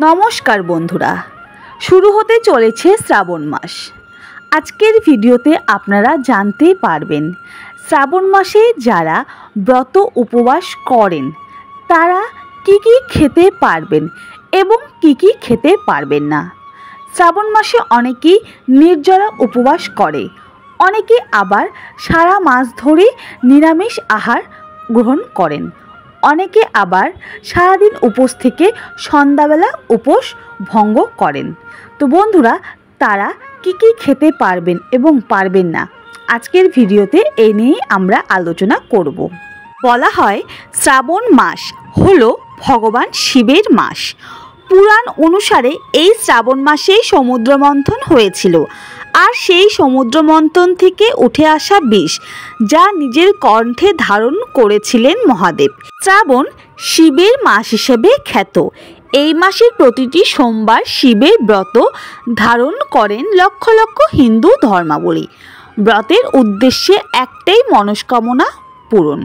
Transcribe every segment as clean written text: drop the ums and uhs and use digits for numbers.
নমস্কার বন্ধুরা, শুরু হতে চলেছে শ্রাবণ মাস। আজকের ভিডিওতে আপনারা জানতে পারবেন শ্রাবণ মাসে যারা ব্রত উপবাস করেন তারা কি কি খেতে পারবেন এবং কি কি খেতে পারবেন না। শ্রাবণ মাসে অনেকেই নির্জলা উপবাস করে, অনেকে আবার সারা মাস ধরে নিরামিষ আহার গ্রহণ করেন, অনেকে আবার সারাদিন উপোস থেকে সন্ধ্যাবেলা উপোস ভঙ্গ করেন। তো বন্ধুরা, তারা কি কি খেতে পারবেন এবং পারবেন না আজকের ভিডিওতে এই নিয়েই আমরা আলোচনা করব। বলা হয় শ্রাবণ মাস হলো ভগবান শিবের মাস। পুরাণ অনুসারে এই শ্রাবণ মাসেই সমুদ্র মন্থন হয়েছিল, আর সেই সমুদ্র মন্থন থেকে উঠে আসা বিষ যা নিজের কণ্ঠে ধারণ করেছিলেন মহাদেব। শ্রাবণ শিবের মাস হিসেবে খ্যাত। এই মাসের প্রতিটি সোমবার শিবের ব্রত ধারণ করেন লক্ষ লক্ষ হিন্দু ধর্মাবলম্বী। ব্রতের উদ্দেশ্যে একটাই, মনস্কামনা পূরণ।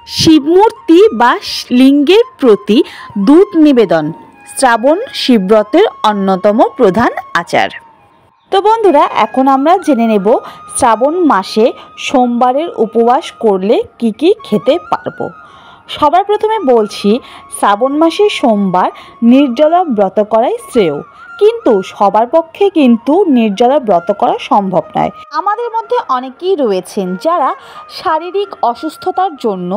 শিবমূর্তি বা লিঙ্গের প্রতি দুধ নিবেদন শ্রাবণ শিবব্রতের অন্যতম প্রধান আচার। তো বন্ধুরা, এখন আমরা জেনে নেব শ্রাবণ মাসে সোমবারের উপবাস করলে কি কি খেতে পারবো। সবার প্রথমে বলছি, শ্রাবণ মাসে সোমবার নির্জলা ব্রত করাই শ্রেয়, কিন্তু সবার পক্ষে কিন্তু নির্জলা ব্রত করা সম্ভব নয়। আমাদের মধ্যে অনেকেই রয়েছেন যারা শারীরিক অসুস্থতার জন্য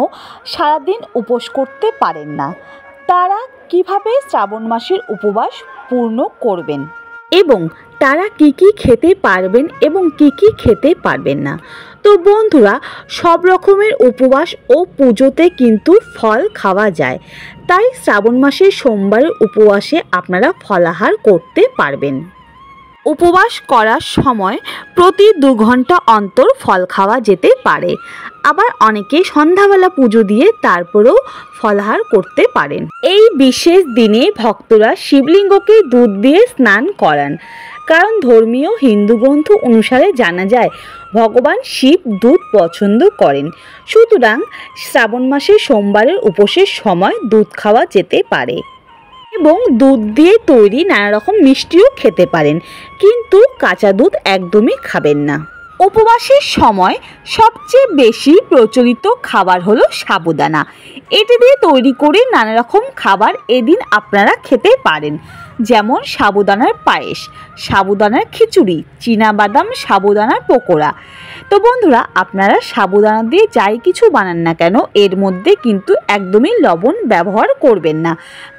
সারাদিন উপোস করতে পারেন না। তারা কিভাবে শ্রাবণ মাসের উপবাস পূর্ণ করবেন এবং তারা কি কি খেতে পারবেন এবং কি কি খেতে পারবেন না। তো বন্ধুরা, সব রকমের উপবাস ও পুজোতে কিন্তু ফল খাওয়া যায়, তাই শ্রাবণ মাসের সোমবারের উপবাসে আপনারা ফলাহার করতে পারবেন। উপবাস করার সময় প্রতি 2 ঘন্টা অন্তর ফল খাওয়া যেতে পারে। আবার অনেকে সন্ধ্যাবেলা পুজো দিয়ে তারপরেও ফলাহার করতে পারেন। এই বিশেষ দিনে ভক্তরা শিবলিঙ্গকে দুধ দিয়ে স্নান করান, কারণ ধর্মীয় হিন্দু গ্রন্থ অনুসারে জানা যায় ভগবান শিব দুধ পছন্দ করেন। সুতরাং শ্রাবণ মাসে সোমবারের উপোসের সময় দুধ খাওয়া যেতে পারে এবং দুধ দিয়ে তৈরি নানা রকম মিষ্টিও খেতে পারেন, কিন্তু কাঁচা দুধ একদমই খাবেন না। উপবাসের সময় সবচেয়ে বেশি প্রচলিত খাবার হলো সাবুদানা। এটি দিয়ে তৈরি করে নানা রকম খাবার এদিন আপনারা খেতে পারেন, যেমন সাবুদানার পায়েস, সাবুদানার খিচুড়ি, চীনাবাদাম সাবুদানার পকোড়া। তো বন্ধুরা, আপনারা সাবুদানা দিয়ে যাই কিছু বানান না কেন এর মধ্যে কিন্তু একদমই লবণ ব্যবহার করবেন না,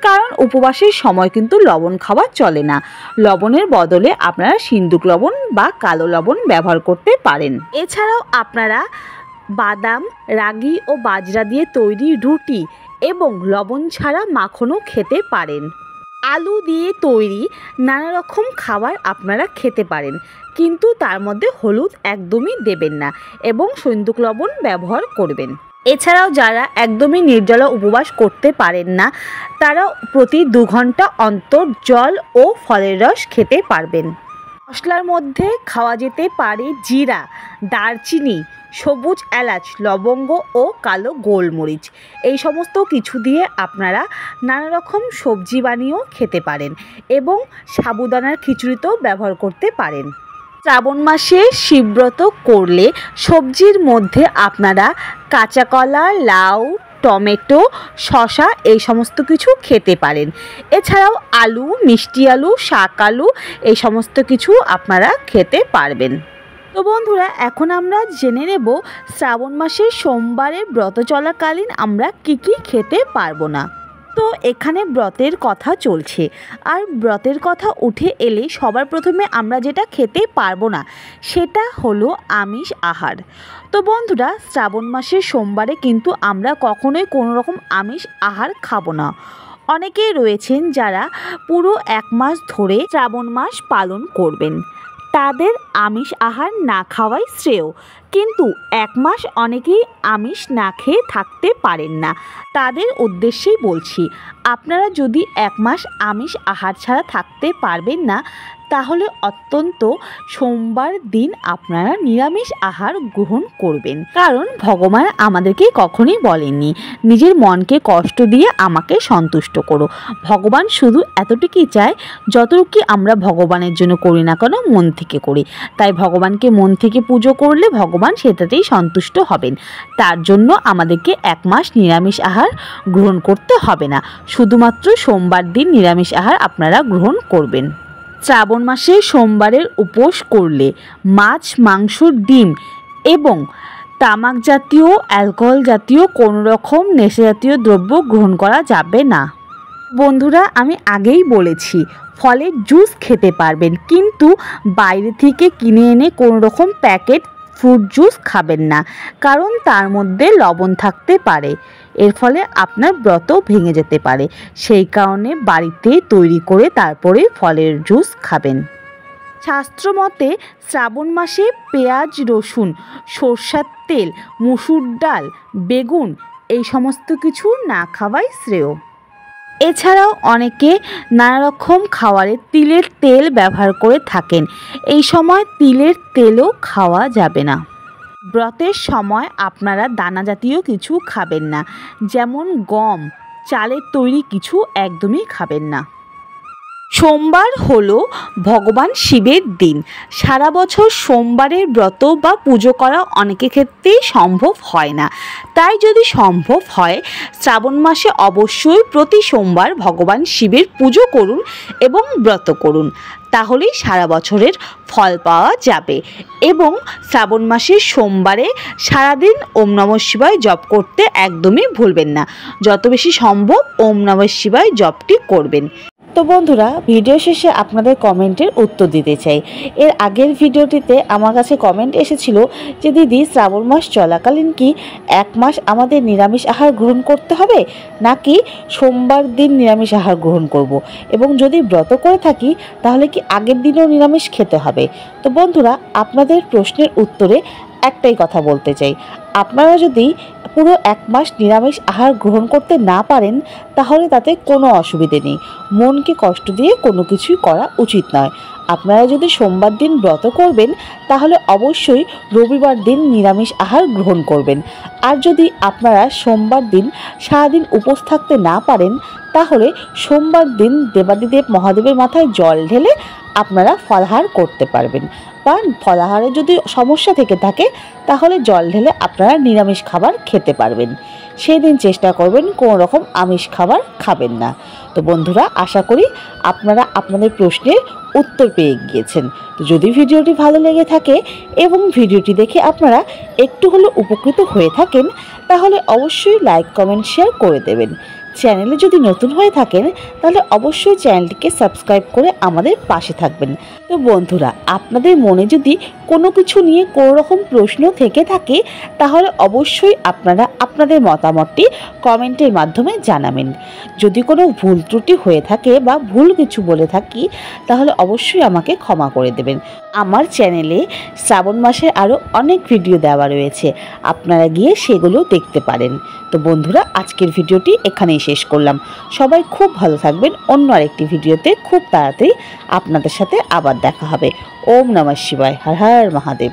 কারণ উপবাসের সময় কিন্তু লবণ খাওয়া চলে না। লবণের বদলে আপনারা সিন্দুক লবণ বা কালো লবণ ব্যবহার করতে পারেন। এছাড়াও আপনারা বাদাম, রাগি ও বাজরা দিয়ে তৈরি রুটি এবং লবণ ছাড়া মাখনও খেতে পারেন। আলু দিয়ে তৈরি নানা রকম খাবার আপনারা খেতে পারেন, কিন্তু তার মধ্যে হলুদ একদমই দেবেন না এবং সিন্দুক লবণ ব্যবহার করবেন। এছাড়াও যারা একদমই নির্জলা উপবাস করতে পারেন না, তারা প্রতি 2 ঘন্টা অন্তর জল ও ফলের রস খেতে পারবেন। মশলার মধ্যে খাওয়া যেতে পারে জিরা, দারচিনি, সবুজ এলাচ, লবঙ্গ ও কালো গোলমরিচ। এই সমস্ত কিছু দিয়ে আপনারা নানা রকম সবজি বানিয়েও খেতে পারেন এবং সাবুদানার খিচুড়িতেও ব্যবহার করতে পারেন। শ্রাবণ মাসে শিবব্রত করলে সবজির মধ্যে আপনারা কাঁচা কলা, লাউ, টমেটো, শসা এই সমস্ত কিছু খেতে পারেন। এছাড়াও আলু, মিষ্টি আলু, শাক আলু এই সমস্ত কিছু আপনারা খেতে পারবেন। তো বন্ধুরা, এখন আমরা জেনে নেব শ্রাবণ মাসের সোমবারের ব্রত চলাকালীন আমরা কি কি খেতে পারবো না। তো এখানে ব্রতের কথা চলছে, আর ব্রতের কথা উঠে এলে সবার প্রথমে আমরা যেটা খেতে পারবো না সেটা হলো আমিষ আহার। তো বন্ধুরা, শ্রাবণ মাসের সোমবারে কিন্তু আমরা কখনোই কোনো রকম আমিষ আহার খাবো না। অনেকেই রয়েছেন যারা পুরো 1 মাস ধরে শ্রাবণ মাস পালন করবেন, তাদের আমিষ আহার না খাওয়াই শ্রেয়। কিন্তু 1 মাস অনেকেই আমিষ না খেয়ে থাকতে পারেন না, তাদের উদ্দেশ্যেই বলছি। আপনারা যদি 1 মাস আমিষ আহার ছাড়া থাকতে পারবেন না, তাহলে অত্যন্ত সোমবার দিন আপনারা নিরামিষ আহার গ্রহণ করবেন। কারণ ভগবান আমাদেরকে কখনোই বলেননি নিজের মনকে কষ্ট দিয়ে আমাকে সন্তুষ্ট করো। ভগবান শুধু এতটুকুই চায় যতটুকু আমরা ভগবানের জন্য করি না কেন মন থেকে করি। তাই ভগবানকে মন থেকে পুজো করলে ভগবান সেটাতেই সন্তুষ্ট হবেন। তার জন্য আমাদেরকে 1 মাস নিরামিষ আহার গ্রহণ করতে হবে না, শুধুমাত্র সোমবার দিন নিরামিষ আহার আপনারা গ্রহণ করবেন। শ্রাবণ মাসে সোমবারের উপোস করলে মাছ, মাংস, ডিম এবং তামাক জাতীয়, অ্যালকোহল জাতীয় কোনো রকম নেশাজাতীয় দ্রব্য গ্রহণ করা যাবে না। বন্ধুরা, আমি আগেই বলেছি ফলের জুস খেতে পারবেন, কিন্তু বাইরে থেকে কিনে এনে কোনো রকম প্যাকেট ফ্রুট জুস খাবেন না, কারণ তার মধ্যে লবণ থাকতে পারে। এর ফলে আপনার ব্রত ভেঙে যেতে পারে। সেই কারণে বাড়িতে তৈরি করে তারপরে ফলের জুস খাবেন। শাস্ত্রমতে শ্রাবণ মাসে পেঁয়াজ, রসুন, সরষের তেল, মুসুর ডাল, বেগুন এই সমস্ত কিছু না খাওয়াই শ্রেয়। এছাড়াও অনেকে নানা রকম খাবারে তিলের তেল ব্যবহার করে থাকেন। এই সময় তিলের তেলও খাওয়া যাবে না। ব্রতের সময় আপনারা দানা জাতীয় কিছু খাবেন না, যেমন গম, চালের তৈরি কিছু একদমই খাবেন না। সোমবার হলো ভগবান শিবের দিন। সারা বছর সোমবারের ব্রত বা পুজো করা অনেকের ক্ষেত্রেই সম্ভব হয় না। তাই যদি সম্ভব হয় শ্রাবণ মাসে অবশ্যই প্রতি সোমবার ভগবান শিবের পুজো করুন এবং ব্রত করুন, তাহলেই সারা বছরের ফল পাওয়া যাবে। এবং শ্রাবণ মাসের সোমবারে সারাদিন ওম নমঃ শিবায় জপ করতে একদমই ভুলবেন না। যত বেশি সম্ভব ওম নমঃ শিবায় জপটি করবেন। তো বন্ধুরা, ভিডিও শেষে আপনাদের কমেন্টের উত্তর দিতে চাই। এর আগের ভিডিওটিতে আমার কাছে কমেন্ট এসেছিল যে দিদি, শ্রাবণ মাস চলাকালীন কি 1 মাস আমাদের নিরামিষ আহার গ্রহণ করতে হবে, নাকি সোমবার দিন নিরামিষ আহার গ্রহণ করব, এবং যদি ব্রত করে থাকি তাহলে কি আগের দিনও নিরামিষ খেতে হবে? তো বন্ধুরা, আপনাদের প্রশ্নের উত্তরে একটাই কথা বলতে চাই, আপনারা যদি পুরো 1 মাস নিরামিষ আহার গ্রহণ করতে না পারেন তাহলে তাতে কোনো অসুবিধে নেই। মনকে কষ্ট দিয়ে কোনো কিছুই করা উচিত নয়। আপনারা যদি সোমবার দিন ব্রত করবেন তাহলে অবশ্যই রবিবার দিন নিরামিষ আহার গ্রহণ করবেন। আর যদি আপনারা সোমবার দিন সারাদিন উপোস থাকতে না পারেন তাহলে সোমবার দিন দেবাদিদেব মহাদেবের মাথায় জল ঢেলে আপনারা ফলাহার করতে পারবেন। বা ফলাহারে যদি সমস্যা থেকে থাকে তাহলে জল ঢেলে আপনারা নিরামিষ খাবার খেতে পারবেন। সেই দিন চেষ্টা করবেন কোনো রকম আমিষ খাবার খাবেন না। তো বন্ধুরা, আশা করি আপনারা আপনাদের প্রশ্নের উত্তর পেয়ে গিয়েছেন। তো যদি ভিডিওটি ভালো লেগে থাকে এবং ভিডিওটি দেখে আপনারা একটু হলেও উপকৃত হয়ে থাকেন তাহলে অবশ্যই লাইক, কমেন্ট, শেয়ার করে দেবেন। চ্যানেলে যদি নতুন হয়ে থাকেন তাহলে অবশ্যই চ্যানেলটিকে সাবস্ক্রাইব করে আমাদের পাশে থাকবেন। তো বন্ধুরা, আপনাদের মনে যদি কোনো কিছু নিয়ে কোনো রকম প্রশ্ন থেকে থাকে তাহলে অবশ্যই আপনারা আপনাদের মতামতটি কমেন্টের মাধ্যমে জানাবেন। যদি কোনো ভুল ত্রুটি হয়ে থাকে বা ভুল কিছু বলে থাকি তাহলে অবশ্যই আমাকে ক্ষমা করে দেবেন। আমার চ্যানেলে শ্রাবণ মাসের আরও অনেক ভিডিও দেওয়া রয়েছে, আপনারা গিয়ে সেগুলো দেখতে পারেন। তো বন্ধুরা, আজকের ভিডিওটি এখানেই শেষ করলাম। সবাই খুব ভালো থাকবেন। অন্য আরেকটি ভিডিওতে খুব তাড়াতাড়ি আপনাদের সাথে আবার দেখা হবে। ওম নমঃ শিবায়। হর হর মহাদেব।